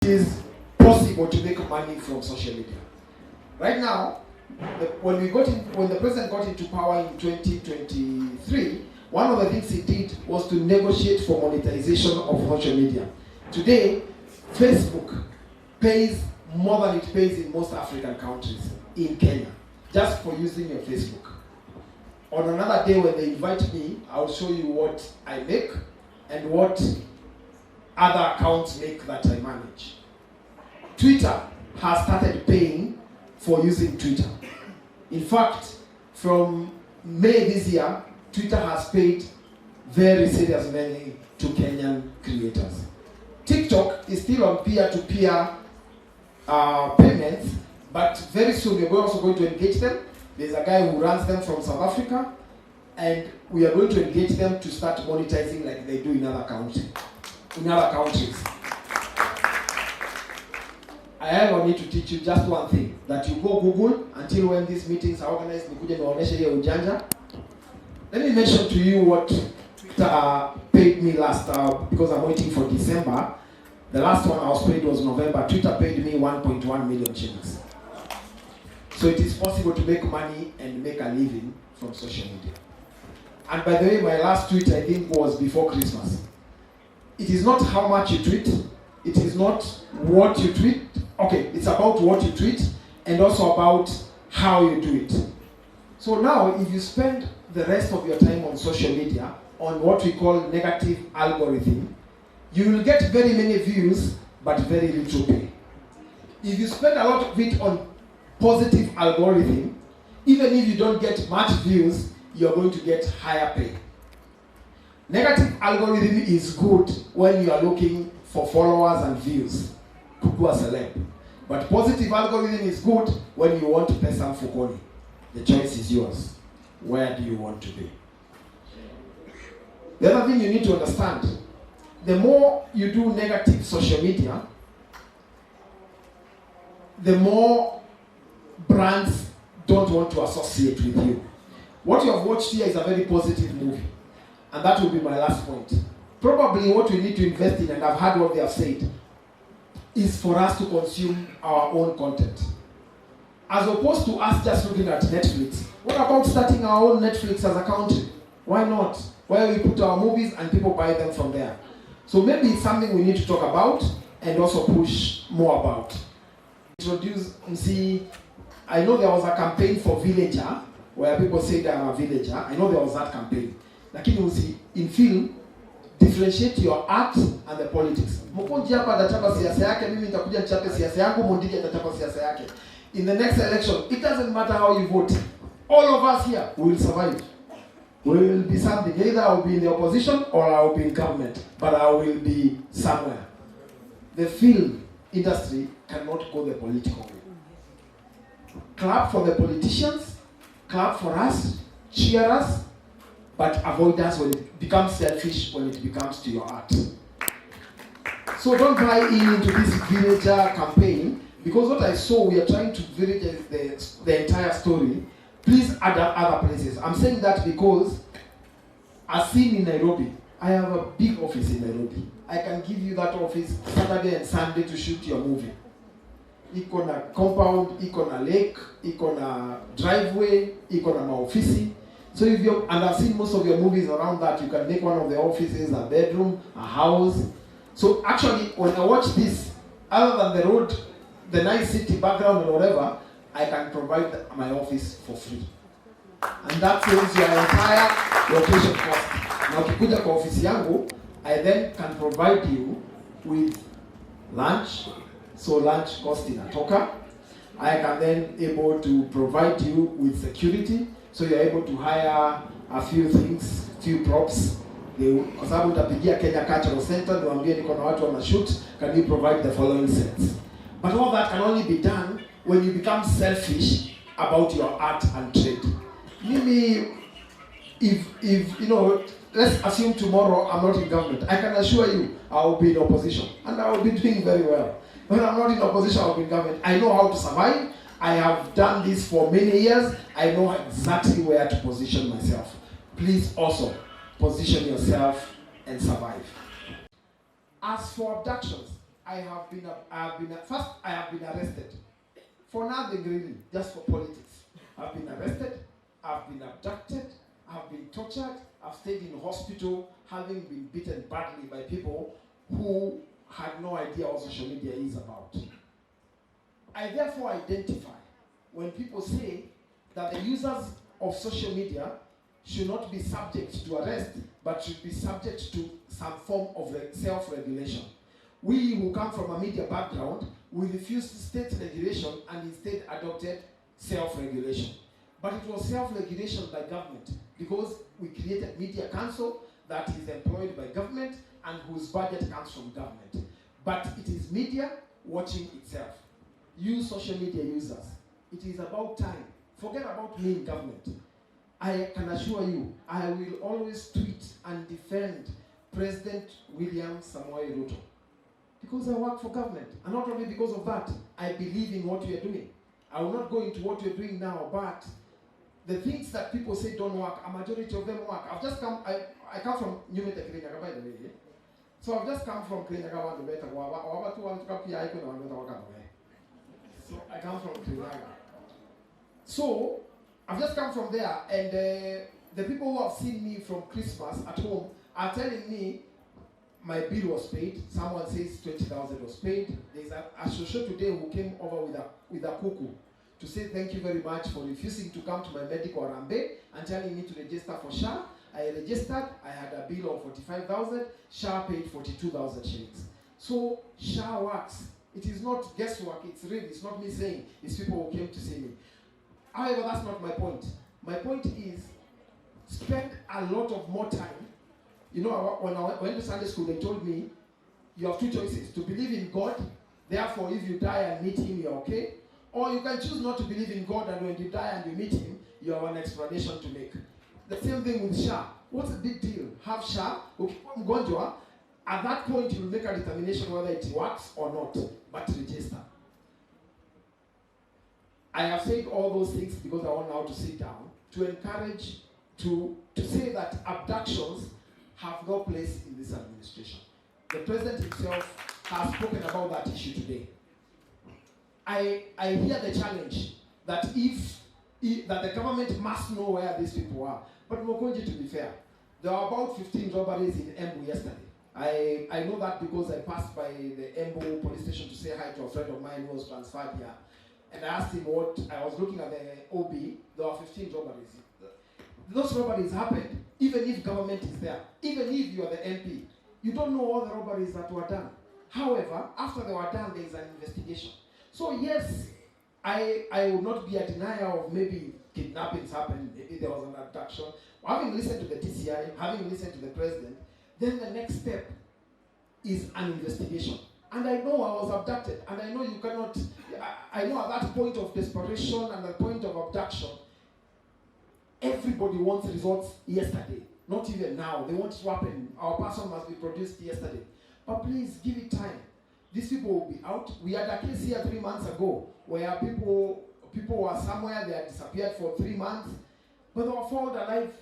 it is possible to make money from social media. Right now, when the president got into power in 2023, one of the things he did was to negotiate for monetization of social media. Today, Facebook pays more than it pays in most African countries in Kenya, just for using your Facebook. On another day when they invite me, I'll show you what I make and what other accounts make that I manage. Twitter has started paying for using Twitter. In fact, from May this year, Twitter has paid very serious money to Kenyan creators. TikTok is still on peer-to-peer payments, but very soon we're also going to engage them. There's a guy who runs them from South Africa, and we are going to engage them to start monetizing like they do in other countries. I need to teach you just one thing, that you go Google until when these meetings are organized. Let me mention to you what Twitter paid me last, because I'm waiting for December. The last one I was paid was November. Twitter paid me 1.1 million shillings. So it is possible to make money and make a living from social media. And by the way, my last tweet I think was before Christmas. It is not how much you tweet, it is not what you tweet. Okay, it's about what you tweet and also about how you do it. So now, if you spend the rest of your time on social media, on what we call negative algorithm, you will get very many views, but very little pay. If you spend a lot of it on positive algorithm, even if you don't get much views, you're going to get higher pay. Negative algorithm is good when you are looking for followers and views, kukua celeb. But positive algorithm is good when you want to pay some fukoni. The choice is yours. Where do you want to be? The other thing you need to understand, the more you do negative social media, the more brands don't want to associate with you. What you have watched here is a very positive movie. And that will be my last point. Probably what we need to invest in, and I've heard what they have said, is for us to consume our own content. As opposed to us just looking at Netflix. What about starting our own Netflix as a country? Why not? Where we put our movies and people buy them from there. So maybe it's something we need to talk about and also push more about. Introduce, I know there was a campaign for villager, where people say I'm a villager. I know there was that campaign. Lakini in film, differentiate your art and the politics. Mukunji hapa atachapa siasa yake, mimi nitakuja nichape siasa yangu, Mondiji atachapa siasa yake. In the next election, it doesn't matter how you vote. All of us here will survive. We will be something. Either I will be in the opposition or I will be in government, but I will be somewhere. The film industry cannot go the political way. Clap for the politicians, clap for us, cheer us, but avoid us when it becomes selfish, when it becomes to your art. So don't buy into this villager campaign, because what I saw, we are trying to village the entire story. Please adapt other places. I'm saying that because, as seen in Nairobi, I have a big office in Nairobi. I can give you that office Saturday and Sunday to shoot your movie. Iko na compound, iko na lake, iko na driveway, iko na maofisi. So if you, and I've seen most of your movies around that, you can make one of the offices a bedroom, a house. So actually, when I watch this, other than the road, the nice city background and whatever, I can provide my office for free. And that saves your entire location cost. Now, ukikuja kwa office yangu, I then can provide you with lunch. So lunch cost inatoka. I can then able to provide you with security. So you're able to hire a few things, few props. Kwa sababu utapigia Kenya Cultural Center, niwaambie niko na watu wana shoot, can you provide the following sets? But all that can only be done when you become selfish about your art and trade. Maybe if you know, let's assume tomorrow I'm not in government. I can assure you I will be in opposition and I will be doing very well. When I'm not in opposition, I will be in government. I know how to survive. I have done this for many years. I know exactly where to position myself. Please also position yourself and survive. As for abductions, I have been arrested for nothing really, just for politics. I've been arrested, I've been abducted, I've been tortured, I've stayed in hospital having been beaten badly by people who had no idea what social media is about. I therefore identify when people say that the users of social media should not be subject to arrest, but should be subject to some form of self-regulation. We who come from a media background, we refused state regulation and instead adopted self-regulation. But it was self-regulation by government because we created Media Council that is employed by government and whose budget comes from government. But it is media watching itself. You social media users, it is about time. Forget about me in government. I can assure you, I will always tweet and defend President William Samoei Ruto. Because I work for government. And not only because of that, I believe in what we are doing. I will not go into what we're doing now, but the things that people say don't work, a majority of them work. I've just come, I come from Nyumete Kirinyaga, by the way. So I've just come from Kirinyaga, so I come from Kirinyaga. So I've just come from there, and the people who have seen me from Christmas at home are telling me my bill was paid. Someone says 20,000 was paid. There's a social today who came over with a cuckoo to say thank you very much for refusing to come to my medical Rambe and telling me to register for SHA. I registered, I had a bill of 45,000, SHA paid 42,000 shillings. So SHA works. It is not guesswork, it's real. It's not me saying, it's people who came to see me. However, that's not my point. My point is, spend a lot of more time. You know, when I went to Sunday school, they told me, you have two choices. To believe in God, therefore if you die and meet him, you're okay. Or you can choose not to believe in God, and when you die and you meet him, you have an explanation to make. The same thing with SHA. What's the big deal? Have SHA, mgonjwa. At that point, you will make a determination whether it works or not, but register. I have said all those things because I want now to sit down to encourage, to say that abductions have no place in this administration. The president himself has spoken about that issue today. I hear the challenge that that the government must know where these people are. But Mukunji, to be fair, there were about 15 robberies in Embu yesterday. I know that because I passed by the Embu police station to say hi to a friend of mine who was transferred here. And I asked him what, I was looking at the OB, there were 15 robberies. Those robberies happened even if government is there. Even if you are the MP, you don't know all the robberies that were done. However, after they were done, there is an investigation. So yes, I would not be a denier of maybe kidnappings happened, maybe there was an abduction. Having listened to the TCI, having listened to the president, then the next step is an investigation. And I know I was abducted, and I know you cannot, I know at that point of desperation and the point of abduction, everybody wants results yesterday, not even now. They want to happen. Our person must be produced yesterday. But please give it time. These people will be out. We had a case here 3 months ago where people were somewhere, they had disappeared for 3 months, but they were found alive.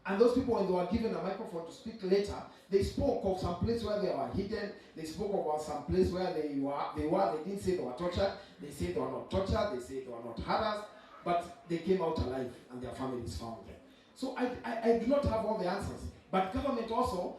And those people, when they were given a microphone to speak later, they spoke of some place where they were hidden. They spoke about some place where they didn't say they were tortured. They said they were not tortured. They said they were not harassed. But they came out alive and their families found them. So I do not have all the answers. But government also,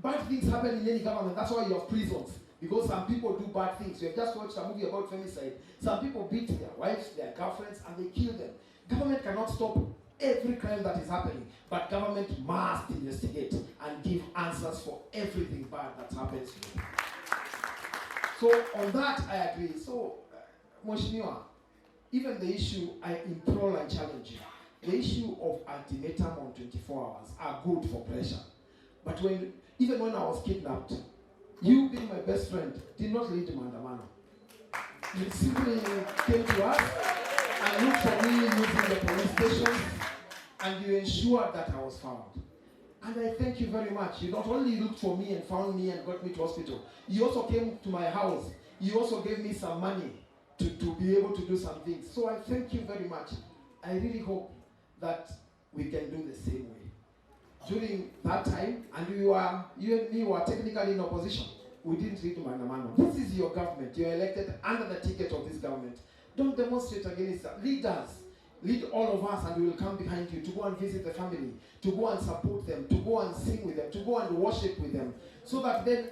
bad things happen in any government. That's why you have prisons. Because some people do bad things. We have just watched a movie about femicide. Some people beat their wives, their girlfriends, and they kill them. Government cannot stop every crime that is happening, but government must investigate and give answers for everything bad that happens to them. So on that I agree. So Mheshimiwa, even the issue I implore and challenge you, the issue of ultimatum on 24 hours are good for pressure. But even when I was kidnapped, you being my best friend did not lead Mandamano. You simply came to us and looked for me using the police station, and you ensured that I was found. And I thank you very much. You not only looked for me and found me and got me to hospital, you also came to my house. You also gave me some money to be able to do some things. So I thank you very much. I really hope that we can do the same way. During that time, and you and me were technically in opposition. we didn't read Manamano. This is your government. You're elected under the ticket of this government. Don't demonstrate against that. Lead us. Lead all of us, and we will come behind you to go and visit the family, to go and support them, to go and sing with them, to go and worship with them. So that then,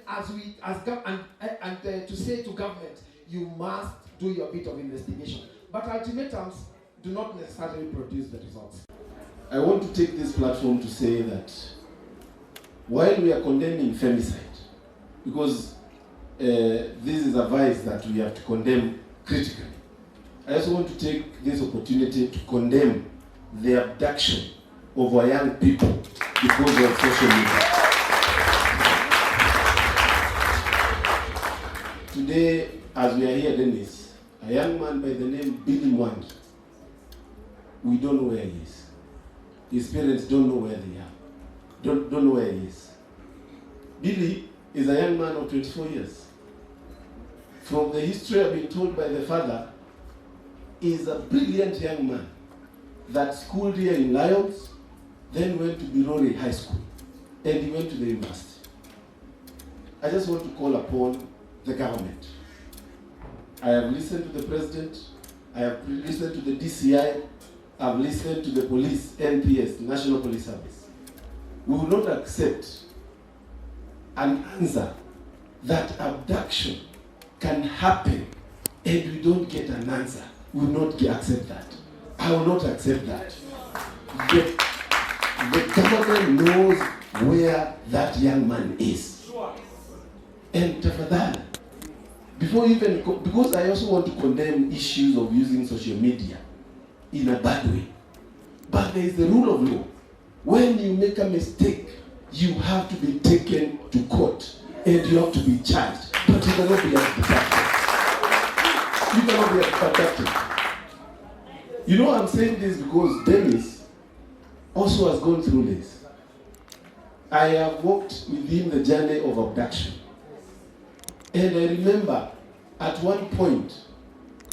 to say to government, you must do your bit of investigation. But ultimatums do not necessarily produce the results. I want to take this platform to say that while we are condemning femicide, because this is a vice that we have to condemn critically, I also want to take this opportunity to condemn the abduction of our young people because of social media. Today, as we are here, Dennis, a young man by the name Billy Mwangi, we don't know where he is. His parents don't know where they are. Don't know where he is. Billy is a young man of 24 years. From the history I've been told by the father, he is a brilliant young man that schooled here in Lyons, then went to Birori High School, and he went to the university. I just want to call upon the government. I have listened to the president, I have listened to the DCI, I have listened to the police, NPS, National Police Service. We will not accept an answer that abduction can happen and we don't get an answer. We will not accept that. I will not accept that. The government knows where that young man is. And tafadhali, because I also want to condemn issues of using social media in a bad way. But there is the rule of law. When you make a mistake, you have to be taken to court and you have to be charged. But you cannot be abducted. You cannot be abducted. You know, I'm saying this because Dennis also has gone through this. I have walked with him the journey of abduction. And I remember at one point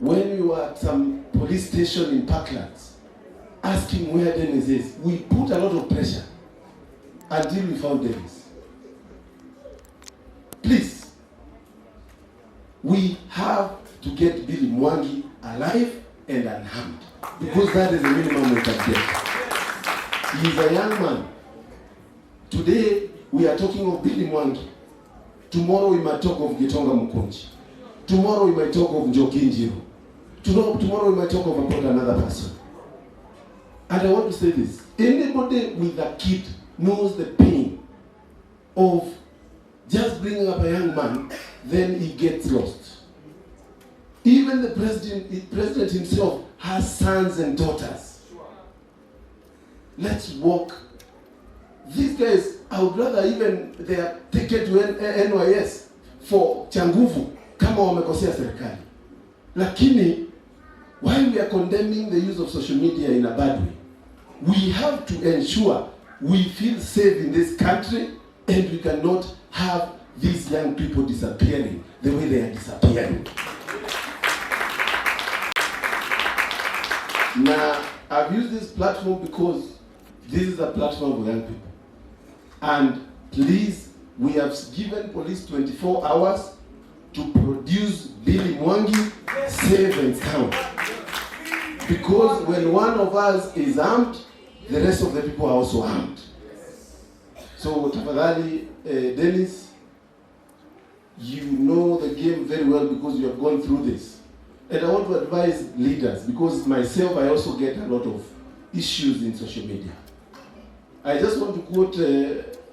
when we were at some police station in Parklands, asking where Dennis is, we put a lot of pressure until we found Dennis. Please, we have to get Billy Mwangi alive and unharmed, because that is the minimum we can get. He is a young man. Today we are talking of Billy Mwangi. Tomorrow we might talk of Gitonga Mukunji. Tomorrow we might talk of Njoki. Tomorrow we might talk about another person. And I want to say this. Anybody with a kid knows the pain of just bringing up a young man, then he gets lost. Even the president himself has sons and daughters. Let's walk. These guys, I would rather even they are taken to NYS for changuvu kama wamekosea serikali. Lakini, while we are condemning the use of social media in a bad way, we have to ensure we feel safe in this country, and we cannot have these young people disappearing the way they are disappearing. Now, I've used this platform because this is a platform for young people. And please, we have given police 24 hours to produce Billy Mwangi safe and sound. Because when one of us is armed, the rest of the people are also armed. So, tafadhali, Dennis, you know the game very well because you have gone through this. And I want to advise leaders, because myself, I also get a lot of issues in social media. I just want to quote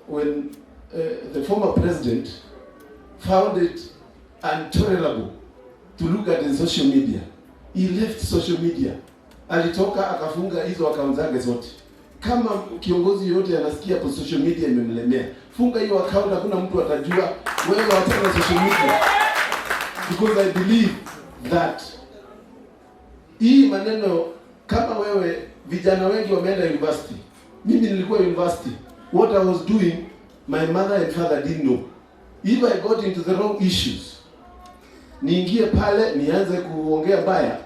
when the former president found it intolerable to look at the social media. He left social media. Alitoka akafunga hizo account zake zote. Kama kiongozi yote anasikia kwa social media imemlemea, funga hiyo account, hakuna mtu atajua wewe wataka social media. Because I believe that hii maneno, kama wewe, vijana wengi wameenda university. Mimi nilikuwa university. What I was doing, my mother and father didn't know. If I got into the wrong issues, niingie pale nianze kuongea baya,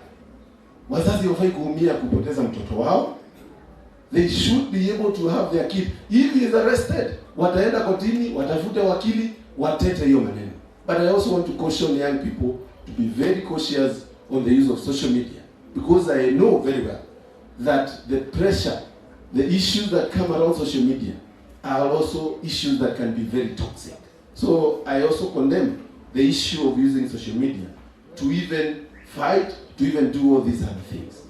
wazazi wafai kuumia kupoteza mtoto wao. They should be able to have their kid. If he is arrested, wataenda kotini, watafute wakili, watete hiyo maneno. But I also want to caution young people to be very cautious on the use of social media, because I know very well that the pressure, the issues that come around social media are also issues that can be very toxic. So I also condemn the issue of using social media to even fight, to even do all these other things.